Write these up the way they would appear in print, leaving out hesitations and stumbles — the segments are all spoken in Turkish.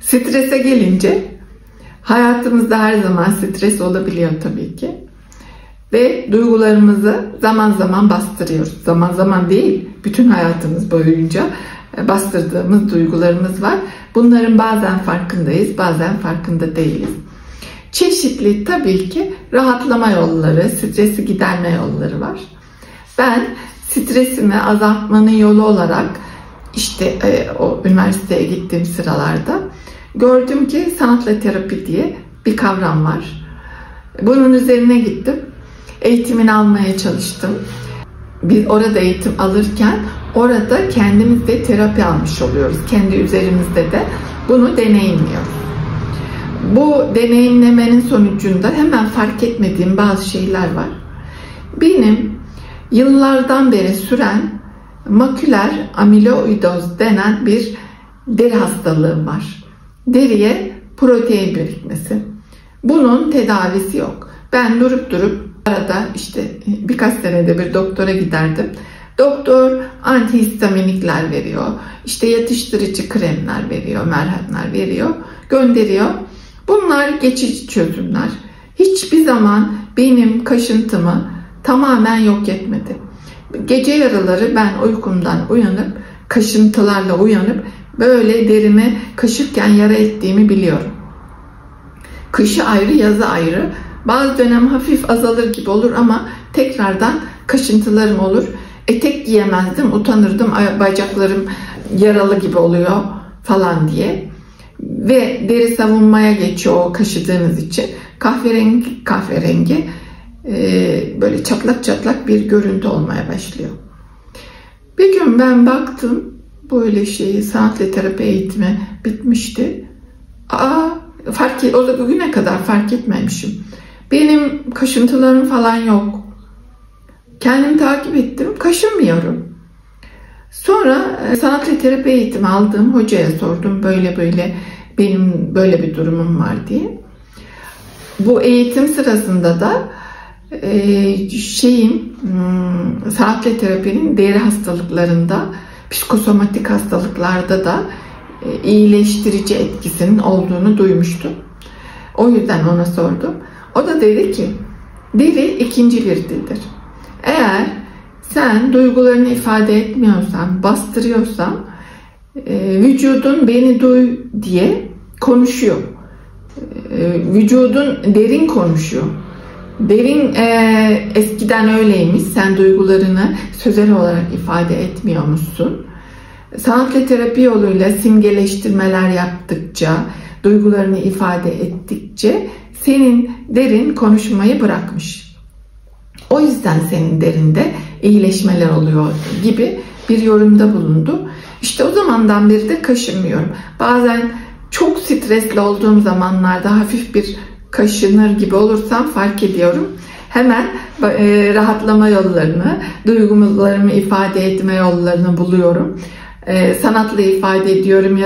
Strese gelince hayatımızda her zaman stres olabiliyor tabii ki. Ve duygularımızı zaman zaman bastırıyoruz. Zaman zaman değil, bütün hayatımız boyunca bastırdığımız duygularımız var. Bunların bazen farkındayız, bazen farkında değiliz. Çeşitli tabii ki rahatlama yolları, stresi giderme yolları var. Ben stresimi azaltmanın yolu olarak işte o üniversiteye gittiğim sıralarda gördüm ki sanatla terapi diye bir kavram var. Bunun üzerine gittim. Eğitimini almaya çalıştım. Biz orada eğitim alırken orada kendimiz de terapi almış oluyoruz. Kendi üzerimizde de bunu deneyimliyoruz. Bu deneyimlemenin sonucunda hemen fark etmediğim bazı şeyler var. Benim yıllardan beri süren maküler amiloidoz denen bir deri hastalığım var. Deriye protein birikmesi. Bunun tedavisi yok. Ben durup arada işte birkaç senede bir doktora giderdim. Doktor antihistaminikler veriyor, işte yatıştırıcı kremler veriyor, merhemler veriyor, gönderiyor. Bunlar geçici çözümler. Hiçbir zaman benim kaşıntımı tamamen yok etmedi. Gece yarıları ben uykumdan uyanıp, kaşıntılarla uyanıp böyle derimi kaşırken yara ettiğimi biliyorum. Kışı ayrı, yazı ayrı. Bazı dönem hafif azalır gibi olur ama tekrardan kaşıntılarım olur. Etek giyemezdim, utanırdım, bacaklarım yaralı gibi oluyor falan diye. Ve deri savunmaya geçiyor o kaşıdığınız için. Kahverengi böyle çatlak bir görüntü olmaya başlıyor. Bir gün ben baktım, böyle sanatla terapi eğitimi bitmişti. O da bugüne kadar fark etmemişim. Benim kaşıntılarım falan yok. Kendimi takip ettim, kaşınmıyorum. Sonra sanatla terapi eğitimi aldığım hocaya sordum, böyle benim böyle bir durumum var diye. Bu eğitim sırasında da sanatla terapinin deri hastalıklarında, psikosomatik hastalıklarda da iyileştirici etkisinin olduğunu duymuştum. O yüzden ona sordum. O da dedi ki, deri ikinci bir dildir. Eğer sen duygularını ifade etmiyorsan, bastırıyorsan, vücudun beni duy diye konuşuyor. Vücudun derin konuşuyor. Derin eskiden öyleymiş, sen duygularını sözel olarak ifade etmiyormuşsun. Sanatla terapi yoluyla simgeleştirmeler yaptıkça, duygularını ifade ettikçe senin derin konuşmayı bırakmış. O yüzden senin derinde iyileşmeler oluyor gibi bir yorumda bulundu. İşte o zamandan beri de kaşınmıyorum. Bazen çok stresli olduğum zamanlarda hafif bir kaşınır gibi olursam fark ediyorum. Hemen rahatlama yollarını, duygularımı ifade etme yollarını buluyorum. Sanatla ifade ediyorum,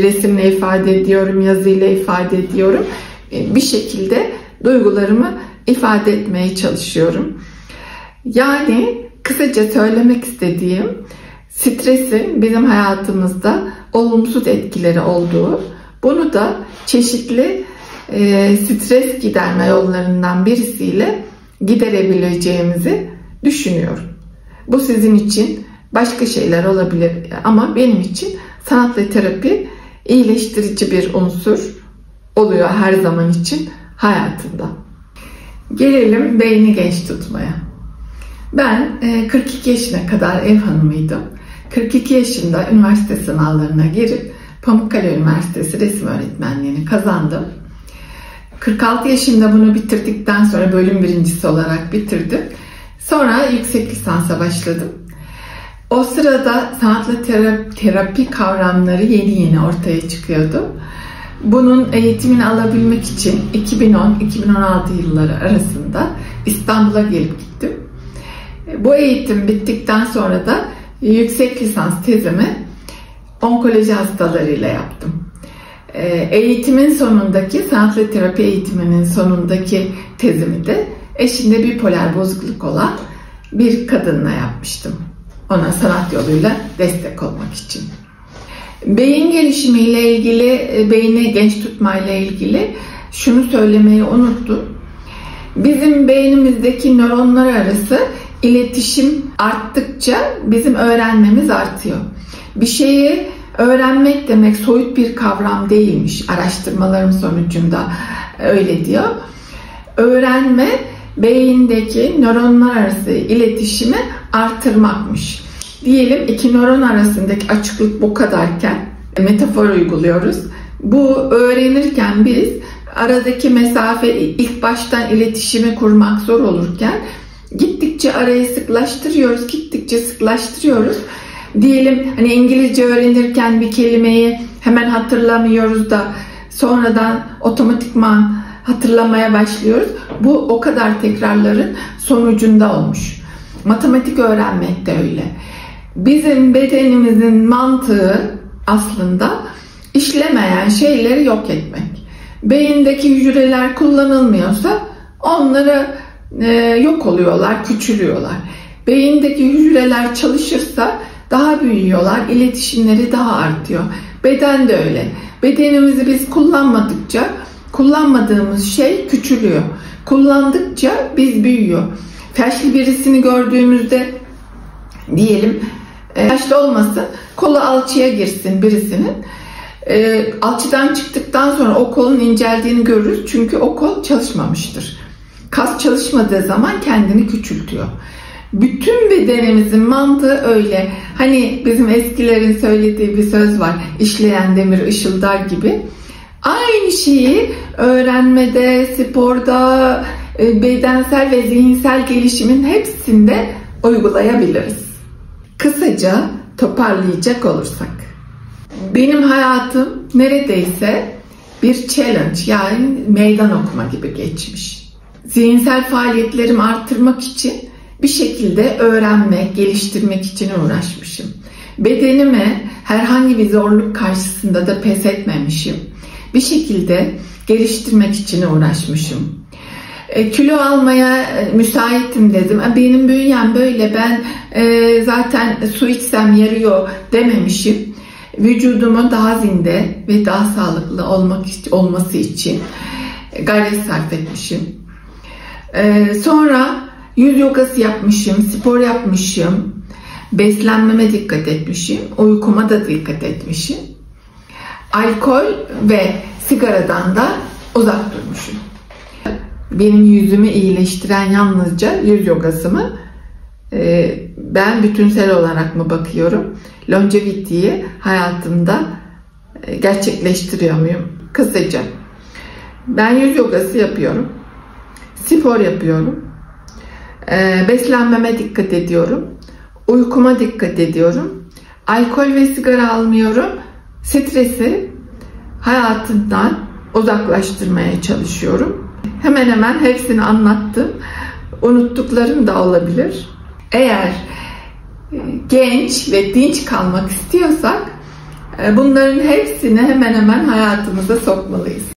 resimle ifade ediyorum, yazıyla ifade ediyorum. Bir şekilde duygularımı ifade etmeye çalışıyorum. Yani kısaca söylemek istediğim, stresin bizim hayatımızda olumsuz etkileri olduğu, bunu da çeşitli stres giderme yollarından birisiyle giderebileceğimizi düşünüyorum. Bu sizin için başka şeyler olabilir ama benim için sanatla terapi iyileştirici bir unsur oluyor her zaman için hayatımda. Gelelim beyni genç tutmaya. Ben 42 yaşına kadar ev hanımıydım. 42 yaşında üniversite sınavlarına girip Pamukkale Üniversitesi resim öğretmenliğini kazandım. 46 yaşında bunu bitirdikten sonra bölüm birincisi olarak bitirdim. Sonra yüksek lisansa başladım. O sırada sanatla terapi kavramları yeni ortaya çıkıyordu. Bunun eğitimini alabilmek için 2010-2016 yılları arasında İstanbul'a gelip gittim. Bu eğitim bittikten sonra da yüksek lisans tezimi onkoloji hastalarıyla yaptım. Eğitimin sonundaki, sanatla terapi eğitiminin sonundaki tezimi de eşinde bipolar bozukluk olan bir kadınla yapmıştım. Ona sanat yoluyla destek olmak için. Beyin gelişimiyle ilgili, beyni genç tutmayla ilgili şunu söylemeyi unuttum. Bizim beynimizdeki nöronlar arası iletişim arttıkça bizim öğrenmemiz artıyor. Bir şeyi öğrenmek demek soyut bir kavram değilmiş. Araştırmalarım sonucunda öyle diyor. Öğrenme beyindeki nöronlar arası iletişimi artırmakmış. Diyelim iki nöron arasındaki açıklık bu kadarken metafor uyguluyoruz. Bu öğrenirken biz aradaki mesafe ilk baştan iletişimi kurmak zor olurken gittikçe arayı sıklaştırıyoruz. Diyelim hani İngilizce öğrenirken bir kelimeyi hemen hatırlamıyoruz da sonradan otomatikman hatırlamaya başlıyoruz. Bu o kadar tekrarların sonucunda olmuş. Matematik öğrenmek de öyle. Bizim bedenimizin mantığı aslında işlemeyen şeyleri yok etmek. Beyindeki hücreler kullanılmıyorsa onları yok oluyorlar, küçülüyorlar. Beyindeki hücreler çalışırsa daha büyüyorlar, iletişimleri daha artıyor. Beden de öyle. Bedenimizi biz kullanmadıkça kullanmadığımız şey küçülüyor. Kullandıkça biz büyüyor. Felçli birisini gördüğümüzde diyelim yaşlı olmasın, kolu alçıya girsin birisinin. Alçıdan çıktıktan sonra o kolun inceldiğini görürüz. Çünkü o kol çalışmamıştır. Kas çalışmadığı zaman kendini küçültüyor. Bütün bedenimizin mantığı öyle. Hani bizim eskilerin söylediği bir söz var. İşleyen demir ışıldar gibi. Aynı şeyi öğrenmede, sporda, bedensel ve zihinsel gelişimin hepsinde uygulayabiliriz. Kısaca toparlayacak olursak, benim hayatım neredeyse bir challenge, yani meydan okuma gibi geçmiş. Zihinsel faaliyetlerimi arttırmak için bir şekilde öğrenmek, geliştirmek için uğraşmışım. Bedenimi herhangi bir zorluk karşısında da pes etmemişim. Bir şekilde geliştirmek için uğraşmışım. Kilo almaya müsaitim dedim. Benim bünyem böyle, ben zaten su içsem yarıyor dememişim. Vücudumun daha zinde ve daha sağlıklı olması için gayret sarf etmişim. Sonra yüz yogası yapmışım, spor yapmışım, beslenmeme dikkat etmişim, uykuma da dikkat etmişim. Alkol ve sigaradan da uzak durmuşum. Benim yüzümü iyileştiren yalnızca yüz yogası mı? Ben bütünsel olarak mı bakıyorum? Longevity'yi hayatımda gerçekleştiriyor muyum? Kısaca ben yüz yogası yapıyorum, spor yapıyorum, beslenmeme dikkat ediyorum, uykuma dikkat ediyorum, alkol ve sigara almıyorum, stresi hayatımdan uzaklaştırmaya çalışıyorum. Hemen hemen hepsini anlattım. Unuttuklarım da olabilir. Eğer genç ve dinç kalmak istiyorsak bunların hepsini hemen hemen hayatımıza sokmalıyız.